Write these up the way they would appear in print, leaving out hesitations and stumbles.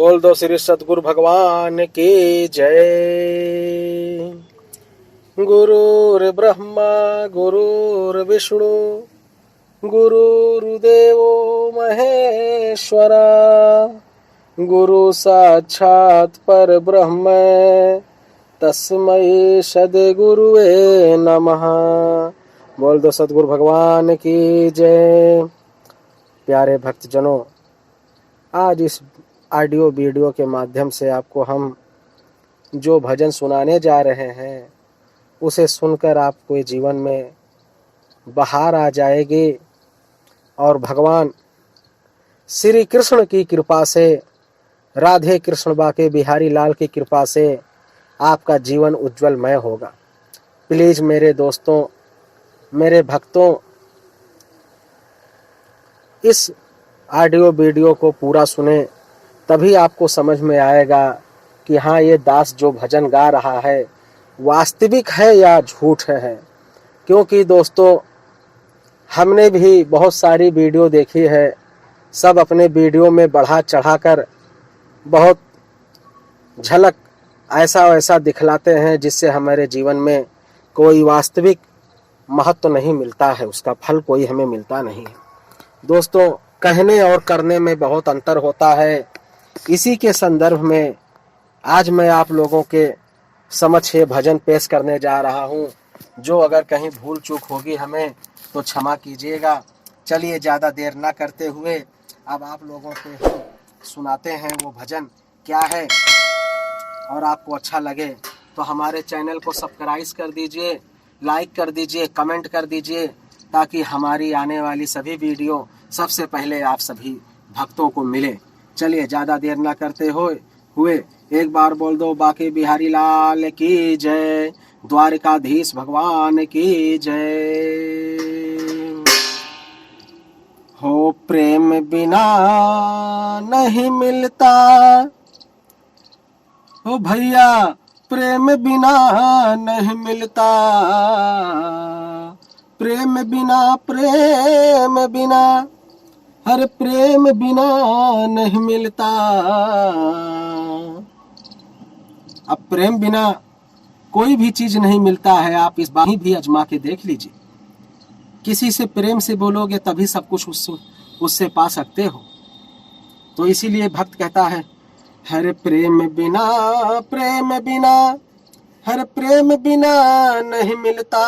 बोल दो श्री सतगुरु भगवान की जय। गुरुर्ब्रह्मा गुरुर्विष्णु गुरुर्देवो महेश्वरा गुरु साक्षात् परब्रह्म तस्मै सद्गुरुवे नमः। बोल दो सतगुरु भगवान की जय। प्यारे भक्तजनों, आज इस ऑडियो वीडियो के माध्यम से आपको हम जो भजन सुनाने जा रहे हैं उसे सुनकर आपको जीवन में बहार आ जाएगी और भगवान श्री कृष्ण की कृपा से, राधे कृष्ण बाके बिहारी लाल की कृपा से आपका जीवन उज्जवलमय होगा। प्लीज़ मेरे दोस्तों, मेरे भक्तों, इस ऑडियो वीडियो को पूरा सुने, तभी आपको समझ में आएगा कि हाँ, ये दास जो भजन गा रहा है वास्तविक है या झूठ है। क्योंकि दोस्तों, हमने भी बहुत सारी वीडियो देखी है, सब अपने वीडियो में बढ़ा चढ़ाकर बहुत झलक ऐसा वैसा दिखलाते हैं जिससे हमारे जीवन में कोई वास्तविक महत्व नहीं मिलता है, उसका फल कोई हमें मिलता नहीं है। दोस्तों, कहने और करने में बहुत अंतर होता है। इसी के संदर्भ में आज मैं आप लोगों के समक्ष ये भजन पेश करने जा रहा हूँ। जो अगर कहीं भूल चूक होगी हमें तो क्षमा कीजिएगा। चलिए, ज़्यादा देर ना करते हुए अब आप लोगों के हम सुनाते हैं वो भजन क्या है। और आपको अच्छा लगे तो हमारे चैनल को सब्सक्राइब कर दीजिए, लाइक कर दीजिए, कमेंट कर दीजिए, ताकि हमारी आने वाली सभी वीडियो सबसे पहले आप सभी भक्तों को मिले। चलिए, ज़्यादा देर ना करते हुए एक बार बोल दो बाके बिहारी लाल की जय, द्वारिकाधीश भगवान की जय। हो प्रेम बिना नहीं मिलता, हो भैया प्रेम बिना नहीं मिलता, प्रेम बिना हर प्रेम बिना नहीं मिलता। अब प्रेम बिना कोई भी चीज नहीं मिलता है। आप इस बात भी आजमा के देख लीजिए। किसी से प्रेम से बोलोगे तभी सब कुछ उससे पा सकते हो। तो इसीलिए भक्त कहता है, हर प्रेम बिना हर प्रेम बिना नहीं मिलता,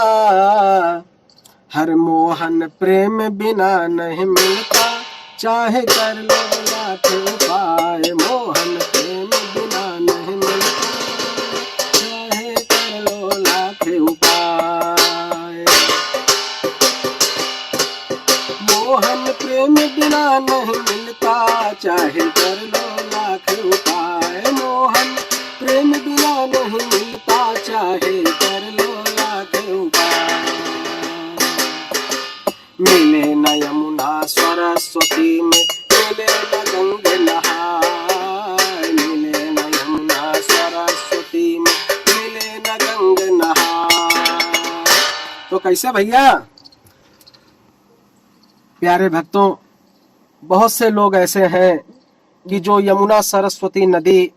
हर मोहन प्रेम बिना नहीं मिलता, चाहे कर लो लाख उपाय, मोहन प्रेम बिना नहीं मिलता, चाहे कर लो लाख उपाय। मोहन प्रेम बिना नहीं मिलता, चाहे कर लो लाख उपाय, मोहन प्रेम बिना नहीं मिलता, चाहे कर लो लाख उपाय। मिले न यमुना सरस्वती में, मिले न गंगे नहाय, मिले न यमुना सरस्वती में, मिले न गंगे नहाय। तो कैसे भैया? प्यारे भक्तों, बहुत से लोग ऐसे हैं कि जो यमुना सरस्वती नदी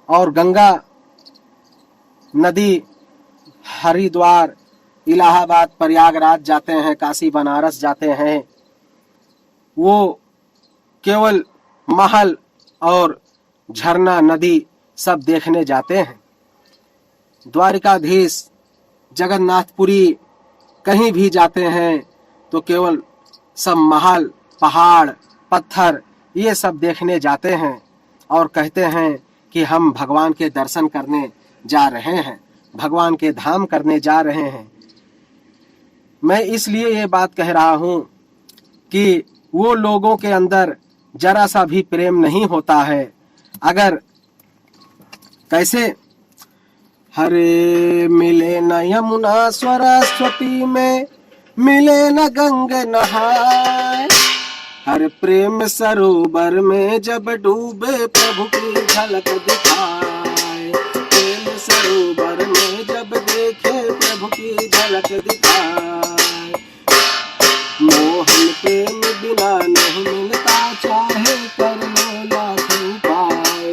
और गंगा नदी, हरिद्वार, इलाहाबाद, प्रयागराज जाते हैं, काशी बनारस जाते हैं, वो केवल महल और झरना नदी सब देखने जाते हैं। द्वारिकाधीश, जगन्नाथपुरी कहीं भी जाते हैं तो केवल सब महल, पहाड़, पत्थर ये सब देखने जाते हैं और कहते हैं कि हम भगवान के दर्शन करने जा रहे हैं, भगवान के धाम करने जा रहे हैं। मैं इसलिए ये बात कह रहा हूँ कि वो लोगों के अंदर जरा सा भी प्रेम नहीं होता है। अगर कैसे, हरे मिले न यमुना सरस्वती में, मिले न गंगे नहाय, हर प्रेम सरोवर में जब डूबे प्रभु की झलक दिखाए, प्रेम सरोवर में जब देखे प्रभु की झलक दिखाए। मोहन प्रेम बिना नहीं मिलता, चाहे कर लो लाख उपाय,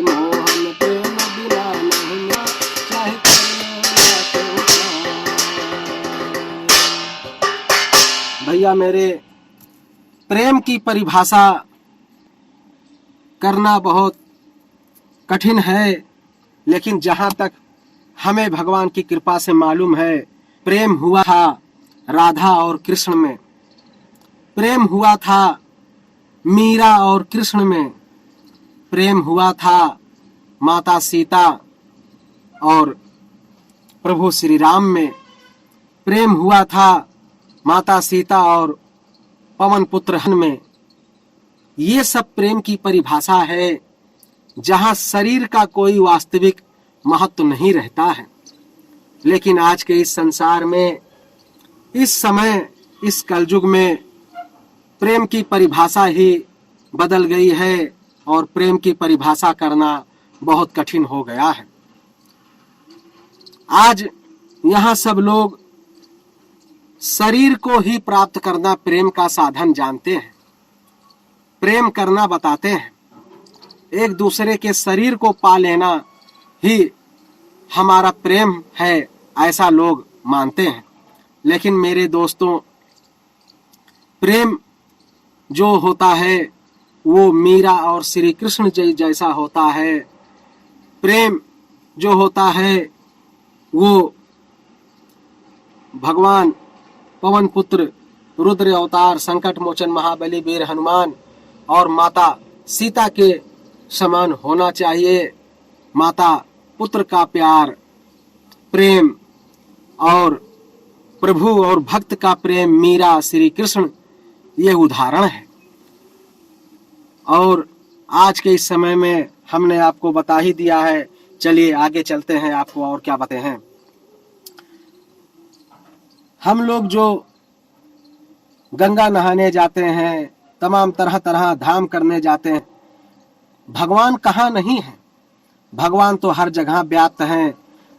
भैया मेरे, प्रेम की परिभाषा करना बहुत कठिन है, लेकिन जहां तक हमें भगवान की कृपा से मालूम है, प्रेम हुआ था राधा और कृष्ण में, प्रेम हुआ था मीरा और कृष्ण में, प्रेम हुआ था माता सीता और प्रभु श्री राम में, प्रेम हुआ था माता सीता और पवन पुत्र हनुमान में। ये सब प्रेम की परिभाषा है जहां शरीर का कोई वास्तविक महत्व नहीं रहता है। लेकिन आज के इस संसार में, इस समय, इस कलयुग में प्रेम की परिभाषा ही बदल गई है और प्रेम की परिभाषा करना बहुत कठिन हो गया है। आज यहाँ सब लोग शरीर को ही प्राप्त करना प्रेम का साधन जानते हैं, प्रेम करना बताते हैं। एक दूसरे के शरीर को पा लेना ही हमारा प्रेम है, ऐसा लोग मानते हैं। लेकिन मेरे दोस्तों, प्रेम जो होता है वो मीरा और श्री कृष्ण जैसा होता है। प्रेम जो होता है वो भगवान पवन पुत्र, रुद्र अवतार, संकट मोचन महाबली वीर हनुमान और माता सीता के समान होना चाहिए। माता पुत्र का प्यार, प्रेम और प्रभु और भक्त का प्रेम, मीरा, श्री कृष्ण, ये उदाहरण है। और आज के इस समय में हमने आपको बता ही दिया है। चलिए आगे चलते हैं, आपको और क्या बताते हैं। हम लोग जो गंगा नहाने जाते हैं, तमाम तरह तरह धाम करने जाते हैं, भगवान कहाँ नहीं है? भगवान तो हर जगह व्याप्त हैं।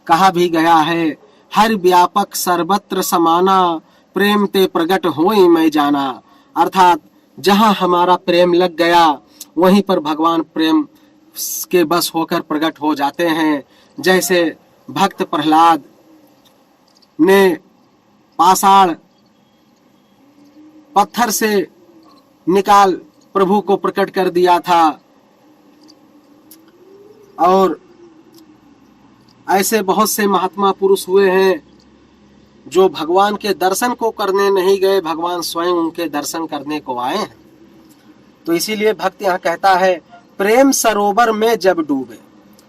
कहा भी गया है, हर व्यापक सर्वत्र समाना, प्रेम ते प्रगट होई मैं जाना। अर्थात जहां हमारा प्रेम लग गया वहीं पर भगवान प्रेम के बस होकर प्रकट हो जाते हैं। जैसे भक्त प्रहलाद ने पाषाण पत्थर से निकाल प्रभु को प्रकट कर दिया था, और ऐसे बहुत से महात्मा पुरुष हुए हैं जो भगवान के दर्शन को करने नहीं गए, भगवान स्वयं उनके दर्शन करने को आए हैं। तो इसीलिए भक्त यहाँ कहता है, प्रेम सरोवर में जब डूबे,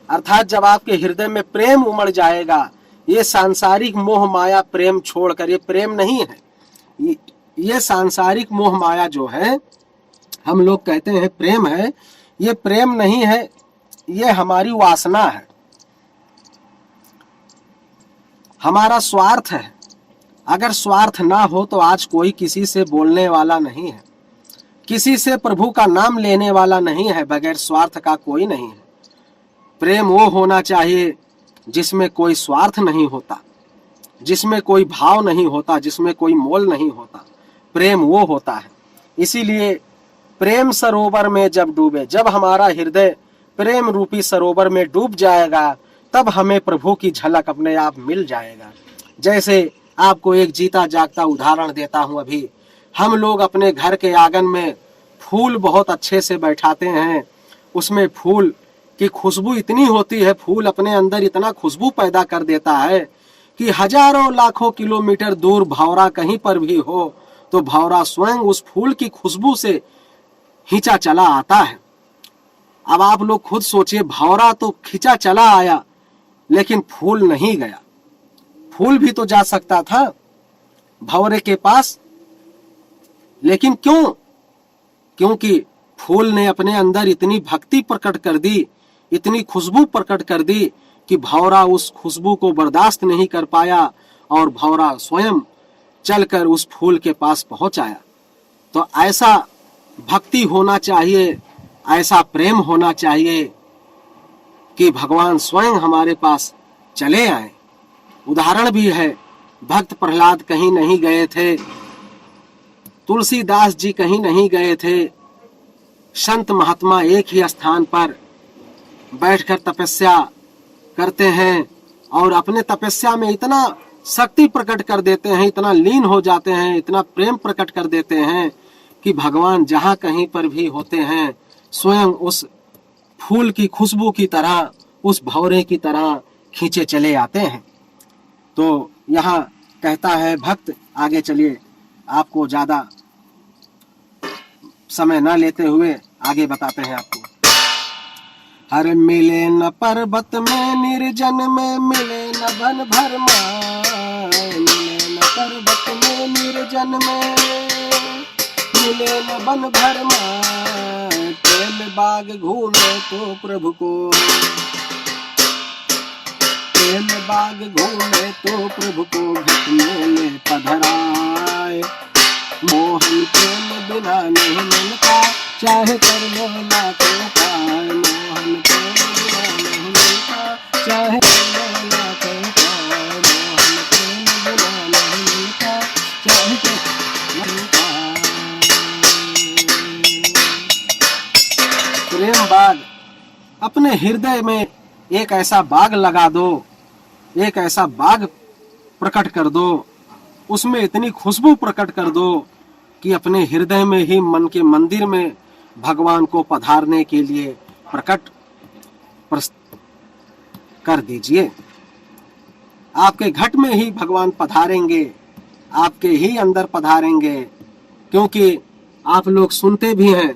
अर्थात जब आपके हृदय में प्रेम उमड़ जाएगा, ये सांसारिक मोह माया प्रेम छोड़कर, ये प्रेम नहीं है, ये सांसारिक मोह माया जो है, हम लोग कहते हैं प्रेम है, ये प्रेम नहीं है, ये हमारी वासना है, हमारा स्वार्थ है। अगर स्वार्थ ना हो तो आज कोई किसी से बोलने वाला नहीं है, किसी से प्रभु का नाम लेने वाला नहीं है, बगैर स्वार्थ का कोई नहीं है। प्रेम वो होना चाहिए जिसमें कोई स्वार्थ नहीं होता, जिसमें कोई भाव नहीं होता, जिसमें कोई मोल नहीं होता, प्रेम वो होता है। इसीलिए प्रेम सरोवर में जब डूबे, जब हमारा हृदय प्रेम रूपी सरोवर में डूब जाएगा, तब हमें प्रभु की झलक अपने आप मिल जाएगा। जैसे आपको एक जीता जागता उदाहरण देता हूं। अभी हम लोग अपने घर के आंगन में फूल बहुत अच्छे से बैठाते हैं, उसमें फूल की खुशबू इतनी होती है, फूल अपने अंदर इतना खुशबू पैदा कर देता है कि हजारों लाखों किलोमीटर दूर भौरा कहीं पर भी हो तो भौरा स्वयं उस फूल की खुशबू से खींचा चला आता है। अब आप लोग खुद सोचिए, भौरा तो खींचा चला आया लेकिन फूल नहीं गया। फूल भी तो जा सकता था भौरे के पास, लेकिन क्यों? क्योंकि फूल ने अपने अंदर इतनी भक्ति प्रकट कर दी, इतनी खुशबू प्रकट कर दी कि भौरा उस खुशबू को बर्दाश्त नहीं कर पाया और भौरा स्वयं चलकर उस फूल के पास पहुंच आया। तो ऐसा भक्ति होना चाहिए, ऐसा प्रेम होना चाहिए कि भगवान स्वयं हमारे पास चले आए। उदाहरण भी है, भक्त प्रहलाद कहीं नहीं गए थे, तुलसीदास जी कहीं नहीं गए थे, संत महात्मा एक ही स्थान पर बैठकर तपस्या करते हैं और अपने तपस्या में इतना शक्ति प्रकट कर देते हैं, इतना लीन हो जाते हैं, इतना प्रेम प्रकट कर देते हैं कि भगवान जहाँ कहीं पर भी होते हैं स्वयं उस फूल की खुशबू की तरह, उस भौरे की तरह खींचे चले आते हैं। तो यहाँ कहता है भक्त, आगे चलिए, आपको ज्यादा समय न लेते हुए आगे बताते हैं आपको। हर मिले न पर्वत में निर्जन में, मिले न वन भर माय, मिले न पर्वत में निर्जन में, मिले न वन भर माय, प्रेम बाग घूमे तो प्रभु को, प्रेम बाग घूमे तो प्रभु को, घट मेले पधराए, मोहन प्रेम बिना नहीं मिलता, चाहे कर लो लाखों उपाय, मोहन प्रेम बिना नहीं मिलता, चाहे कर लो लाखों उपाय, मोहन प्रेम बिना नहीं मिलता, चाहे कर लो उपाय। प्रेम बाग, अपने हृदय में एक ऐसा बाग लगा दो, एक ऐसा बाग प्रकट कर दो, उसमें इतनी खुशबू प्रकट कर दो कि अपने हृदय में ही, मन के मंदिर में भगवान को पधारने के लिए प्रकट कर दीजिए। आपके घट में ही भगवान पधारेंगे, आपके ही अंदर पधारेंगे, क्योंकि आप लोग सुनते भी हैं,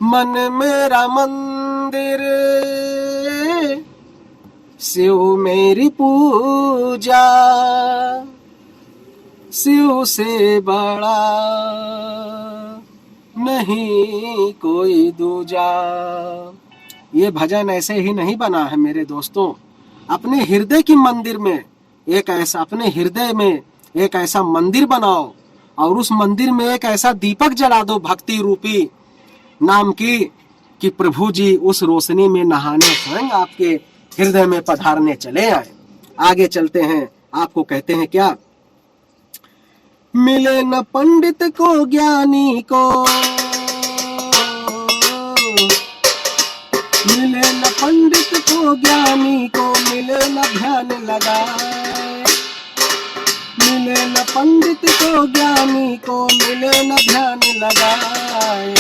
मन मेरा मंदिर शिव मेरी पूजा, शिव से बड़ा नहीं कोई दूजा। ये भजन ऐसे ही नहीं बना है मेरे दोस्तों। अपने हृदय की मंदिर में एक ऐसा, अपने हृदय में एक ऐसा मंदिर बनाओ और उस मंदिर में एक ऐसा दीपक जला दो भक्ति रूपी नाम की, कि प्रभु जी उस रोशनी में नहाने स्वयं आपके हृदय में पधारने चले आए। आगे चलते हैं, आपको कहते हैं क्या, मिले न पंडित को ज्ञानी को, मिले न पंडित को ज्ञानी को, मिले न ध्यान लगाए, मिले न पंडित को ज्ञानी को, मिले न ध्यान लगाए,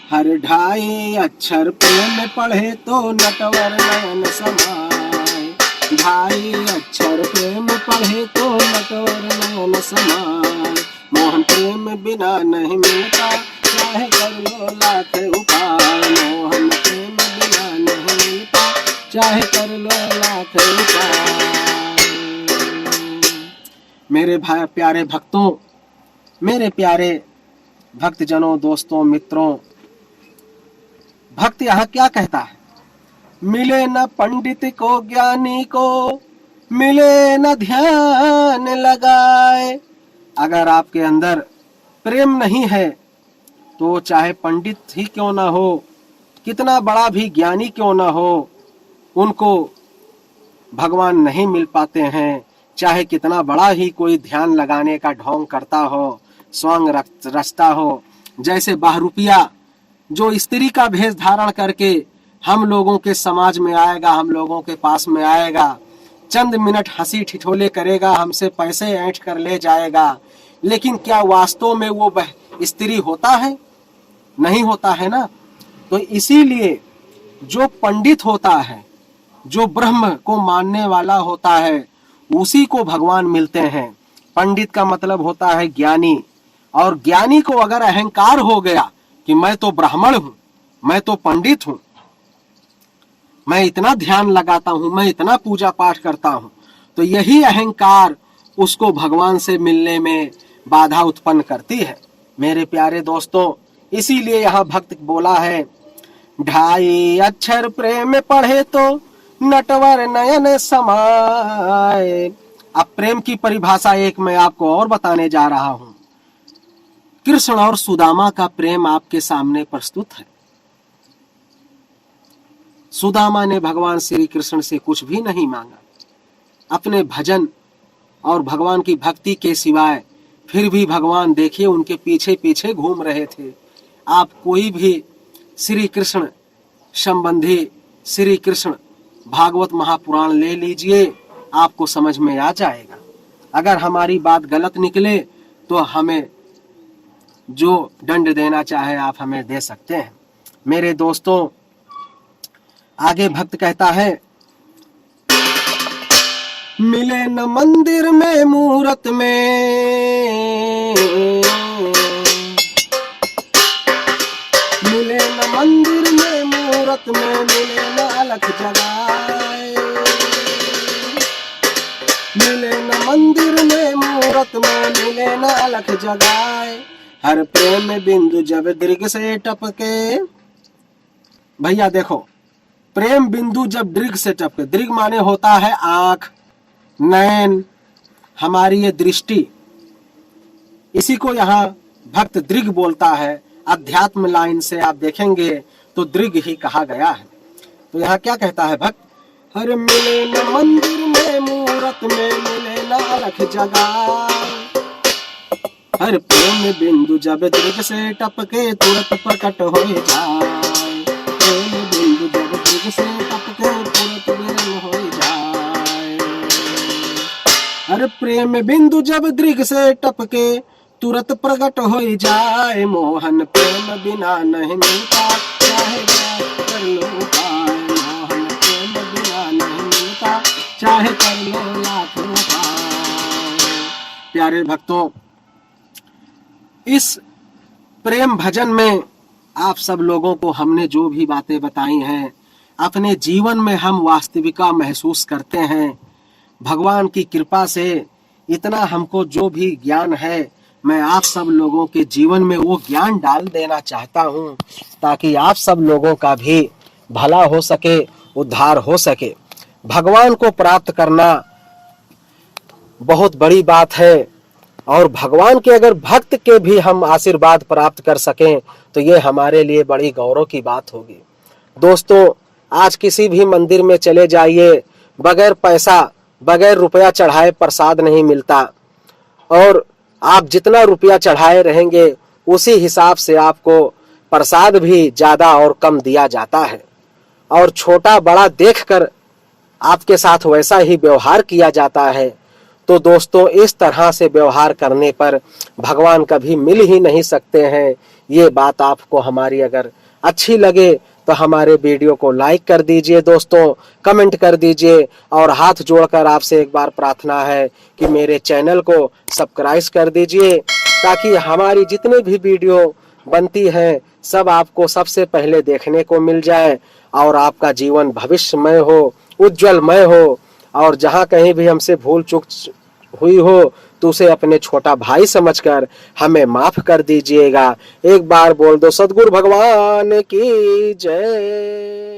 हर ढाई अक्षर प्रेम पढ़े तो नटवर नयन समाए, ढाई अक्षर प्रेम पढ़े तो नटवर नयन समाए, मोहन प्रेम बिना नहीं मिलता, चाहे कर लो लाख उपाय, मोहन प्रेम बिना नहीं मिलता, चाहे कर लो लाख उपाय। मेरे भाई प्यारे भक्तों, मेरे प्यारे भक्तजनों, दोस्तों, मित्रों, भक्त यहाँ क्या कहता है, मिले न पंडित को ज्ञानी को, मिले न ध्यान लगाए। अगर आपके अंदर प्रेम नहीं है तो चाहे पंडित ही क्यों ना हो, कितना बड़ा भी ज्ञानी क्यों ना हो, उनको भगवान नहीं मिल पाते हैं। चाहे कितना बड़ा ही कोई ध्यान लगाने का ढोंग करता हो, स्वांग रचता हो, जैसे बहरूपिया जो स्त्री का भेष धारण करके हम लोगों के समाज में आएगा, हम लोगों के पास में आएगा, चंद मिनट हंसी ठिठोले करेगा, हमसे पैसे ऐंठ कर ले जाएगा, लेकिन क्या वास्तव में वो स्त्री होता है? नहीं होता है ना। तो इसीलिए जो पंडित होता है, जो ब्रह्म को मानने वाला होता है, उसी को भगवान मिलते हैं। पंडित का मतलब होता है ज्ञानी, और ज्ञानी को अगर अहंकार हो गया कि मैं तो ब्राह्मण हूं, मैं तो पंडित हूं, मैं इतना ध्यान लगाता हूं, मैं इतना पूजा पाठ करता हूं, तो यही अहंकार उसको भगवान से मिलने में बाधा उत्पन्न करती है। मेरे प्यारे दोस्तों, इसीलिए यहाँ भक्त बोला है, ढाई अक्षर प्रेम पढ़े तो नटवर नयन समाए। अब प्रेम की परिभाषा एक मैं आपको और बताने जा रहा हूं। कृष्ण और सुदामा का प्रेम आपके सामने प्रस्तुत है। सुदामा ने भगवान श्री कृष्ण से कुछ भी नहीं मांगा, अपने भजन और भगवान की भक्ति के सिवाय, फिर भी भगवान देखिए उनके पीछे पीछे घूम रहे थे। आप कोई भी श्री कृष्ण संबंधी, श्री कृष्ण भागवत महापुराण ले लीजिए, आपको समझ में आ जाएगा। अगर हमारी बात गलत निकले तो हमें जो दंड देना चाहे आप हमें दे सकते हैं। मेरे दोस्तों, आगे भक्त कहता है, मिले न मंदिर में मूरत में, मिले न मंदिर में मूरत में, मिले न अलख जगाए, मिले न मंदिर में मूरत में, मिले न अलख जगाए, हर प्रेम बिंदु जब दृग से टपके। भैया देखो, प्रेम बिंदु जब दृग से टपके, दृग माने होता है आंख, नयन, हमारी ये दृष्टि, इसी को यहाँ भक्त दृग बोलता है। अध्यात्म लाइन से आप देखेंगे तो दृग ही कहा गया है। तो यहाँ क्या कहता है भक्त, हर मिले न मंदिर में मूरत में, मिले न अलख जगाए, हर प्रेम बिंदु जब दृग से टपके, तुरंत प्रकट हो जाए, प्रेम बिंदु जब दृग से टपके, तुरंत विरल हो जाए, हर प्रेम बिंदु जब दृग से टपके, तुरंत प्रकट हो जाए, मोहन प्रेम बिना नहीं मिलता, चाहे कर लो उपाय, मोहन प्रेम बिना नहीं मिलता, चाहे कर लो लाख उपाय। प्यारे भक्तों, इस प्रेम भजन में आप सब लोगों को हमने जो भी बातें बताई हैं, अपने जीवन में हम वास्तविकता महसूस करते हैं। भगवान की कृपा से इतना हमको जो भी ज्ञान है, मैं आप सब लोगों के जीवन में वो ज्ञान डाल देना चाहता हूँ, ताकि आप सब लोगों का भी भला हो सके, उद्धार हो सके। भगवान को प्राप्त करना बहुत बड़ी बात है, और भगवान के अगर भक्त के भी हम आशीर्वाद प्राप्त कर सकें तो ये हमारे लिए बड़ी गौरव की बात होगी। दोस्तों, आज किसी भी मंदिर में चले जाइए, बगैर पैसा, बगैर रुपया चढ़ाए प्रसाद नहीं मिलता, और आप जितना रुपया चढ़ाए रहेंगे उसी हिसाब से आपको प्रसाद भी ज़्यादा और कम दिया जाता है, और छोटा बड़ा देखकर आपके साथ वैसा ही व्यवहार किया जाता है। तो दोस्तों, इस तरह से व्यवहार करने पर भगवान कभी मिल ही नहीं सकते हैं। ये बात आपको हमारी अगर अच्छी लगे तो हमारे वीडियो को लाइक कर दीजिए दोस्तों, कमेंट कर दीजिए, और हाथ जोड़कर आपसे एक बार प्रार्थना है कि मेरे चैनल को सब्सक्राइब कर दीजिए, ताकि हमारी जितने भी वीडियो बनती हैं सब आपको सबसे पहले देखने को मिल जाए, और आपका जीवन भविष्यमय हो, उज्जवलमय हो। और जहाँ कहीं भी हमसे भूल चूक हुई हो तो उसे अपने छोटा भाई समझकर हमें माफ कर दीजिएगा। एक बार बोल दो, सद्गुरु भगवान की जय।